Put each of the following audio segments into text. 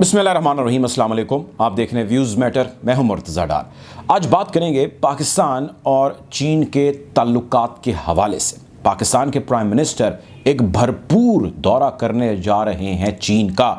बिस्मिल्लाहिर्रहमानिर्रहीम, अस्सलाम वालेकुम। आप देख रहे हैं व्यूज़ मैटर। मैं हूं मुर्तज़ा डार। आज बात करेंगे पाकिस्तान और चीन के ताल्लुकात के हवाले से। पाकिस्तान के प्राइम मिनिस्टर एक भरपूर दौरा करने जा रहे हैं चीन का,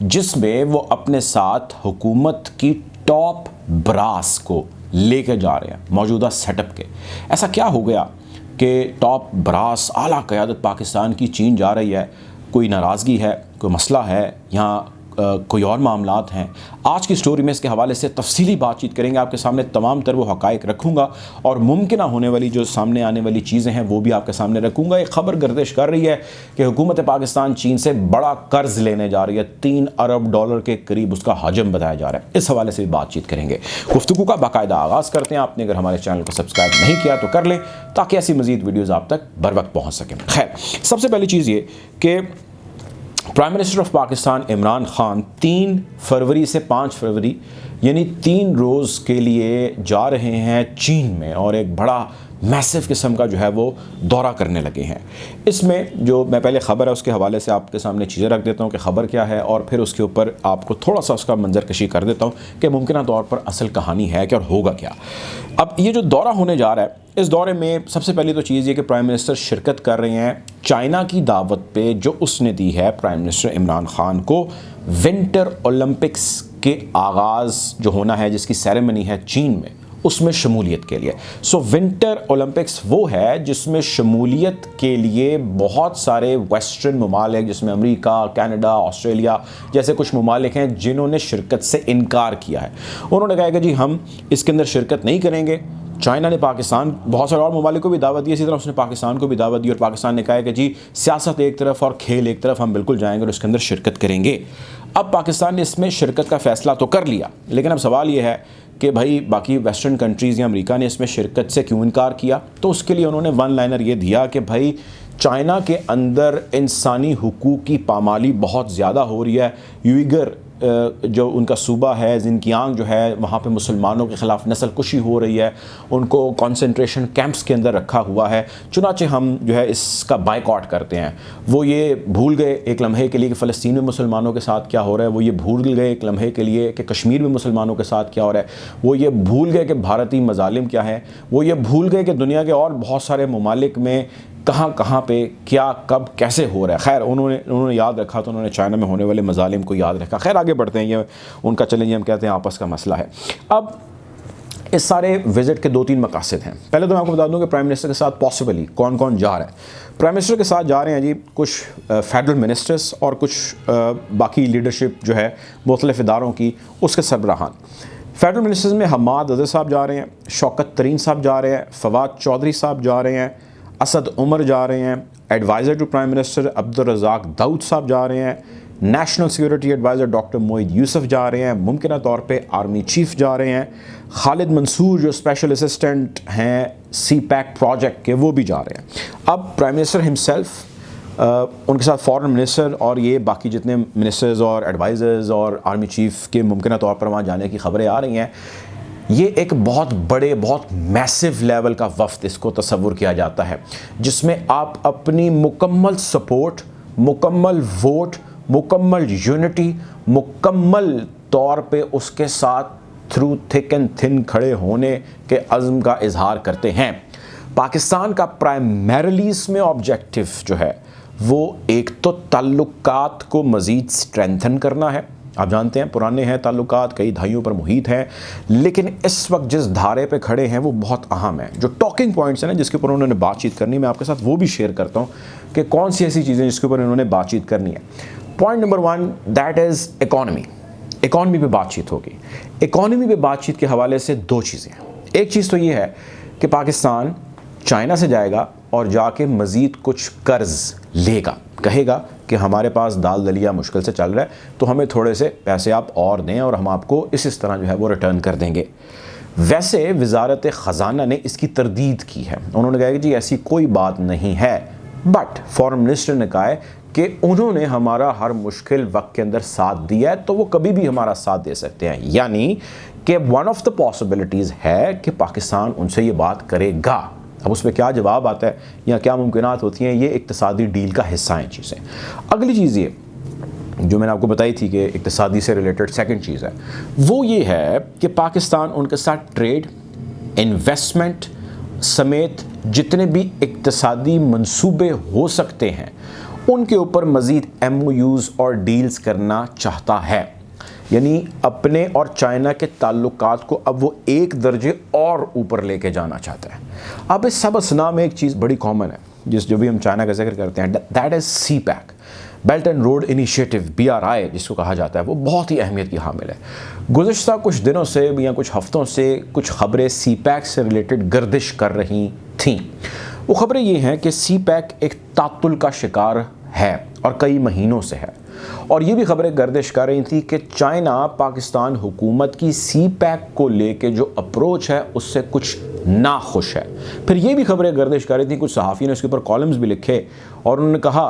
जिसमें वो अपने साथ हुकूमत की टॉप ब्रास को लेकर जा रहे हैं मौजूदा सेटअप के। ऐसा क्या हो गया कि टॉप ब्रास आला क़यादत पाकिस्तान की चीन जा रही है? कोई नाराज़गी है, कोई मसला है, यहाँ कोई और मामलात हैं? आज की स्टोरी में इसके हवाले से तफसीली बातचीत करेंगे। आपके सामने तमाम तर वो हक़ाइक़ रखूँगा और मुमकिन होने वाली जो सामने आने वाली चीज़ें हैं वो भी आपके सामने रखूँगा। एक ख़बर गर्दिश कर रही है कि हुकूमत पाकिस्तान चीन से बड़ा कर्ज़ लेने जा रही है। 3 अरब डॉलर के करीब उसका हजम बताया जा रहा है। इस हवाले से भी बातचीत करेंगे। गुफ्तगू का बाकायदा आगाज़ करते हैं। आपने अगर हमारे चैनल को सब्सक्राइब नहीं किया तो कर लें, ताकि ऐसी मज़ीद वीडियोज़ आप तक बर वक्त पहुँच सकें। खैर, सबसे पहली चीज़ ये कि prime minister of Pakistan Imran Khan 3 फरवरी से 5 फरवरी यानी 3 रोज़ के लिए जा रहे हैं चीन में और एक बड़ा मैसिव किस्म का जो है वो दौरा करने लगे हैं। इसमें जो मैं पहले ख़बर है उसके हवाले से आपके सामने चीज़ें रख देता हूँ कि ख़बर क्या है, और फिर उसके ऊपर आपको थोड़ा सा उसका मंजर कशी कर देता हूँ कि मुमकिन तौर पर असल कहानी है क्या और होगा क्या। अब ये जो दौरा होने जा रहा है, इस दौरे में सबसे पहली तो चीज़ ये कि प्राइम मिनिस्टर शिरकत कर रहे हैं चाइना की दावत पे जो उसने दी है प्राइम मिनिस्टर इमरान खान को, विंटर ओलंपिक्स के आगाज़ जो होना है, जिसकी सेरेमनी है चीन में, उसमें शमूलियत के लिए। विंटर ओलंपिक्स वो है जिसमें शमूलियत के लिए बहुत सारे वेस्टर्न ममालिक, जिसमें अमेरिका, कनाडा, ऑस्ट्रेलिया जैसे कुछ ममालिक हैं जिन्होंने शिरकत से इनकार किया है। उन्होंने कहा कि जी हम इसके अंदर शिरकत नहीं करेंगे। चाइना ने पाकिस्तान, बहुत सारे और ममालिक को भी दावत दी, इसी तरह उसने पाकिस्तान को भी दावत दी, और पाकिस्तान ने कहा है कि जी सियासत एक तरफ और खेल एक तरफ, हम बिल्कुल जाएंगे और उसके अंदर शिरकत करेंगे। अब पाकिस्तान ने इसमें शिरकत का फ़ैसला तो कर लिया, लेकिन अब सवाल ये है कि भाई बाकी वेस्टर्न कंट्रीज़ या अमेरिका ने इसमें शिरकत से क्यों इनकार किया? तो उसके लिए उन्होंने वन लाइनर ये दिया कि भाई चाइना के अंदर इंसानी हुकूक की पामाली बहुत ज़्यादा हो रही है। उइगर जो उनका सूबा है, जिनकियांग जो है, वहाँ पे मुसलमानों के ख़िलाफ़ नस्लकुशी हो रही है, उनको कंसंट्रेशन कैंप्स के अंदर रखा हुआ है। चुनाचे हम जो है इसका बाइकआउट करते हैं। वो ये भूल गए एक लम्हे के लिए कि फ़लस्तीन में मुसलमानों के साथ क्या हो रहा है, वो ये भूल गए एक लम्हे के लिए कि कश्मीर में मुसलमानों के साथ क्या हो रहा है, वो ये भूल गए कि भारतीय मज़ालिम क्या है, वो ये भूल गए कि दुनिया के और बहुत सारे ममालिक में कहाँ पे क्या कब कैसे हो रहा है। खैर उन्होंने याद रखा, तो उन्होंने चाइना में होने वाले मज़ालिम को याद रखा। खैर आगे बढ़ते हैं, ये उनका चैलेंज हम कहते हैं आपस का मसला है। अब इस सारे विज़िट के 2-3 मकासद हैं। पहले तो मैं आपको बता दूं कि प्राइम मिनिस्टर के साथ पॉसिबली कौन कौन जा रहा है। प्राइम मिनिस्टर के साथ जा रहे हैं जी कुछ फेडरल मिनिस्टर्स और कुछ बाकी लीडरशिप जो है मुख्तलिफ़ इदारों की, उसके सरबराहान। फेडरल मिनिस्टर्स में हमाद अज़हर साहब जा रहे हैं, शौकत तरीन साहब जा रहे हैं, फवाद चौधरी साहब जा रहे हैं, असद उमर जा रहे हैं, adviser to prime minister Abdul Razak Dawood Sahab जा रहे हैं, national security adviser doctor Moeed Yusuf जा रहे हैं, मुमकिन तौर पे आर्मी चीफ जा रहे हैं, खालिद मंसूर जो स्पेशल असिस्टेंट हैं CPAC प्रोजेक्ट के, वो भी जा रहे हैं। अब प्राइम मिनिस्टर हिमसेल्फ, उनके साथ फॉरेन मिनिस्टर और ये बाकी जितने मिनिस्टर्स और एडवाइज़र्स और आर्मी चीफ के मुमकिन तौर पर वहाँ जाने की खबरें आ रही हैं। ये एक बहुत बड़े, बहुत मैसिव लेवल का वफ़द इसको तसव्वुर किया जाता है, जिसमें आप अपनी मुकम्मल सपोर्ट, मुकम्मल वोट, मुकम्मल यूनिटी, मुकम्मल तौर पे उसके साथ थ्रू थिक एंड थिन खड़े होने के अज़्म का इजहार करते हैं। पाकिस्तान का प्राइमरीली इसमें ऑब्जेक्टिव जो है वो एक तो ताल्लुकात को मज़ीद स्ट्रेंथन करना है। आप जानते हैं पुराने हैं ताल्लुकात, कई दहाइयों पर मुहित हैं, लेकिन इस वक्त जिस धारे पे खड़े हैं वो बहुत अहम है। जो टॉकिंग पॉइंट्स हैं ना जिसके ऊपर उन्होंने बातचीत करनी, मैं आपके साथ वो भी शेयर करता हूँ कि कौन सी ऐसी चीज़ें जिसके ऊपर इन्होंने बातचीत करनी है। Point number 1 that is economy. Economy पे बातचीत होगी। इकॉनमी पे बातचीत के हवाले से 2 चीज़ें हैं। एक चीज़ तो ये है कि पाकिस्तान चाइना से जाएगा और जाके मज़ीद कुछ कर्ज़ लेगा, कहेगा कि हमारे पास दाल दलिया मुश्किल से चल रहा है, तो हमें थोड़े से पैसे आप और दें और हम आपको इस तरह जो है वो रिटर्न कर देंगे। वैसे वजारत ख़जाना ने इसकी तरदीद की है। उन्होंने कहा कि जी ऐसी कोई बात नहीं है, बट फॉरेन मिनिस्टर ने कहा है कि उन्होंने हमारा हर मुश्किल वक्त के अंदर साथ दिया है, तो वो कभी भी हमारा साथ दे सकते हैं। यानी कि वन ऑफ द पॉसिबिलिटीज़ है कि पाकिस्तान उनसे ये बात करेगा। अब उसमें क्या जवाब आता है या क्या मुमकिनात होती हैं, ये इक्तिसादी डील का हिस्सा हैं चीज़ें। अगली चीज़ ये जो मैंने आपको बताई थी कि इक़्तिसादी से रिलेटेड सेकंड चीज़ है, वो ये है कि पाकिस्तान उनके साथ ट्रेड, इन्वेस्टमेंट समेत जितने भी इक़्तिसादी मंसूबे हो सकते हैं उनके ऊपर मज़ीद MOUs और डील्स करना चाहता है। यानी अपने और चाइना के ताल्लुकात को अब वो एक दर्जे और ऊपर लेके जाना चाहता है। अब इस सब असना में एक चीज़ बड़ी कॉमन है जो भी हम चाइना का जिक्र करते हैं, that is CPEC, belt and road initiative, BRI जिसको कहा जाता है, वो बहुत ही अहमियत की हामिल है। गुज़िश्ता कुछ दिनों से या कुछ हफ्तों से कुछ ख़बरें CPEC से रिलेटेड गर्दिश कर रही थीं। वो ख़बरें ये हैं कि CPEC एक तातुल का शिकार है और कई महीनों से है, और ये भी ख़बरें गर्दिश कर रही थी कि चाइना पाकिस्तान हुकूमत की CPEC को लेके जो अप्रोच है उससे कुछ नाखुश है। फिर ये भी ख़बरें गर्दिश कर रही थी, कुछ सहाफ़ी ने उसके ऊपर कॉलम्स भी लिखे और उन्होंने कहा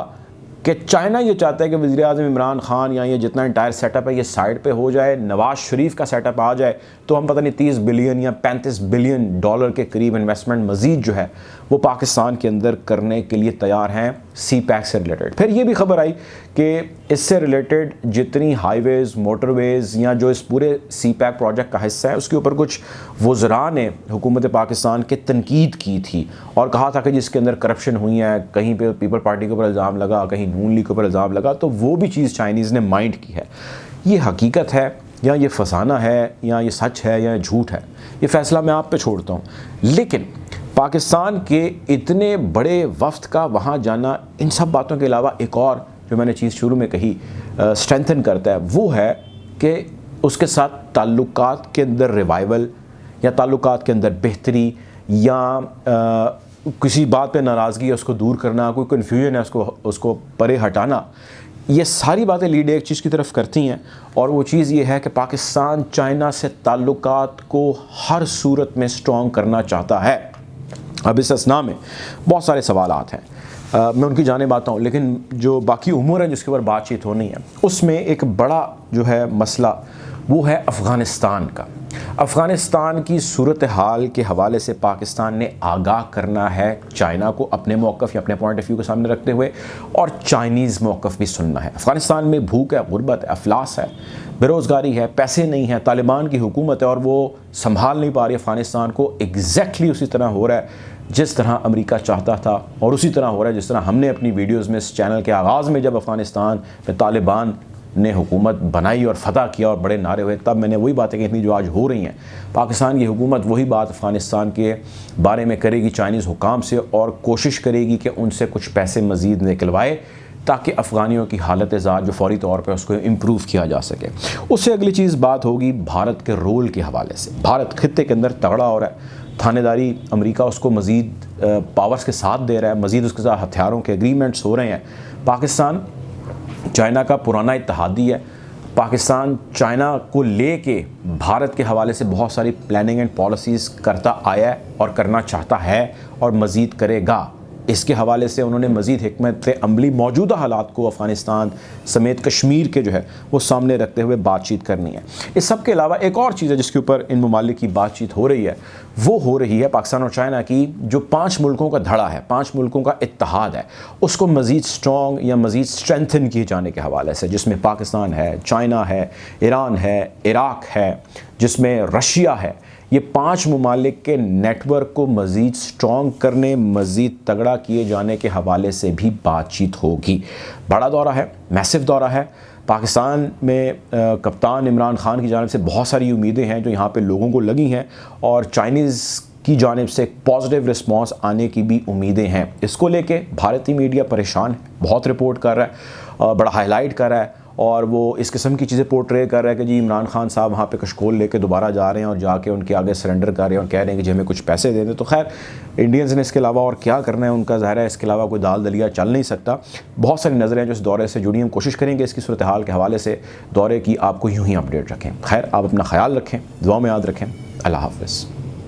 कि चाइना ये चाहता है कि वज़ीर-ए-आज़म इमरान खान या ये जितना इंटायर सेटअप है ये साइड पे हो जाए, नवाज़ शरीफ का सेटअप आ जाए तो हम पता नहीं 30 बिलियन या 35 बिलियन डॉलर के करीब इन्वेस्टमेंट मज़ीद जो है वो पाकिस्तान के अंदर करने के लिए तैयार हैं CPEC से रिलेटेड। फिर ये भी खबर आई कि इससे रिलेटेड जितनी हाईवेज़, मोटरवेज़ या जो इस पूरे CPEC प्रोजेक्ट का हिस्सा है उसके ऊपर कुछ वज़रा ने हुकूमत पाकिस्तान के तनकीद की थी और कहा था कि जिसके अंदर करप्शन हुई है, कहीं पे पीपल पार्टी के ऊपर इल्ज़ाम लगा, कहीं नून लीग के ऊपर इल्ज़ाम लगा, तो वो भी चीज़ चाइनीज़ ने माइंड की है। ये हकीकत है या ये फसाना है या ये सच है या झूठ है, ये फ़ैसला मैं आप पे छोड़ता हूँ। लेकिन पाकिस्तान के इतने बड़े वफ्द का वहाँ जाना इन सब बातों के अलावा एक और जो मैंने चीज़ शुरू में कही स्ट्रेंथन करता है, वो है कि उसके साथ ताल्लुकात के अंदर रिवाइवल या ताल्लुकात के अंदर बेहतरी या किसी बात पे नाराज़गी है उसको दूर करना, कोई कन्फ्यूजन है उसको परे हटाना, ये सारी बातें लीड एक चीज़ की तरफ करती हैं और वो चीज़ ये है कि पाकिस्तान चाइना से ताल्लुकात को हर सूरत में स्ट्रॉन्ग करना चाहता है। अब इस असना में बहुत सारे सवालात हैं, मैं उनकी जानिब आता हूँ, लेकिन जो बाकी उमूर हैं जिसके ऊपर बातचीत होनी है उसमें एक बड़ा जो है मसला वो है अफ़गानिस्तान का। अफ़गानिस्तान की सूरत हाल के हवाले से पाकिस्तान ने आगाह करना है चाइना को, अपने मौक़िफ़ या अपने पॉइंट ऑफ व्यू के सामने रखते हुए, और चाइनीज़ मौक़िफ़ भी सुनना है। अफ़गानिस्तान में भूख है, गुर्बत है, अफलास है, बेरोज़गारी है, पैसे नहीं हैं, तालिबान की हुकूमत है और वो संभाल नहीं पा रही अफ़गानिस्तान को। एग्जैक्टली उसी तरह हो रहा है जिस तरह अमेरिका चाहता था और उसी तरह हो रहा है जिस तरह हमने अपनी वीडियोज़ में इस चैनल के आगाज़ में जब अफ़गानिस्तान में तालिबान ने हुकूमत बनाई और फतह किया और बड़े नारे हुए, तब मैंने वही बातें कही थी जो आज हो रही हैं। पाकिस्तान की हुकूमत वही बात अफ़गानिस्तान के बारे में करेगी चाइनीज़ हुकाम से और कोशिश करेगी कि उनसे कुछ पैसे मज़ीद निकलवाए ताकि अफ़गानियों की हालत ज़ात जो फ़ौरी तौर पर उसको इम्प्रूव किया जा सके। उससे अगली चीज़ बात होगी भारत के रोल के हवाले से। भारत खित्ते के अंदर तगड़ा हो रहा है, थानेदारी अमेरिका उसको मज़ीद पावर्स के साथ दे रहा है, मज़ीद उसके साथ हथियारों के एग्रीमेंट्स हो रहे हैं। पाकिस्तान चाइना का पुराना इत्तेहादी है। पाकिस्तान चाइना को लेके भारत के हवाले से बहुत सारी प्लानिंग एंड पॉलिसीज़ करता आया है और करना चाहता है और मज़ीद करेगा। इसके हवाले से उन्होंने मज़ीद हिकमत अमली मौजूदा हालात को अफ़गानिस्तान समेत कश्मीर के जो है वो सामने रखते हुए बातचीत करनी है। इस सब के अलावा एक और चीज़ है जिसके ऊपर इन ममालिक की बातचीत हो रही है, वो हो रही है पाकिस्तान और चाइना की जो 5 मुल्कों का धड़ा है, 5 मुल्कों का इत्तेहाद है, उसको मज़ीद स्ट्रॉन्ग या मज़ीद स्ट्रेंथन किए जाने के हवाले से, जिसमें पाकिस्तान है, चाइना है, ईरान है, इराक़ है, जिसमें रशिया है। ये 5 ममालिक के नेटवर्क को मज़ीद स्ट्रॉन्ग करने, मज़ीद तगड़ा किए जाने के हवाले से भी बातचीत होगी। बड़ा दौरा है, मैसिव दौरा है। पाकिस्तान में कप्तान इमरान खान की जानिब से बहुत सारी उम्मीदें हैं जो यहाँ पे लोगों को लगी हैं और चाइनीज़ की जानिब से एक पॉजिटिव रिस्पांस आने की भी उम्मीदें हैं। इसको लेके भारतीय मीडिया परेशान है, बहुत रिपोर्ट कर रहा है, बड़ा हाईलाइट कर रहा है और वो इस किस्म की चीज़ें पोर्ट्रे कर रहा है कि जी इमरान खान साहब वहाँ पे कशकोल लेके दोबारा जा रहे हैं और जाके उनके आगे सरेंडर कर रहे हैं और कह रहे हैं कि जी हमें कुछ पैसे दे दें। तो खैर इंडियंस ने इसके अलावा और क्या करना है उनका, ज़ाहिर है इसके अलावा कोई दाल दलिया चल नहीं सकता। बहुत सारी नज़रें जो इस दौरे से जुड़ी, हम कोशिश करेंगे इसकी सूरत हाल के हवाले से दौरे की आपको यूँ ही अपडेट रखें। खैर आप अपना ख्याल रखें, दुआ में याद रखें। अल्लाह हाफ़िज़।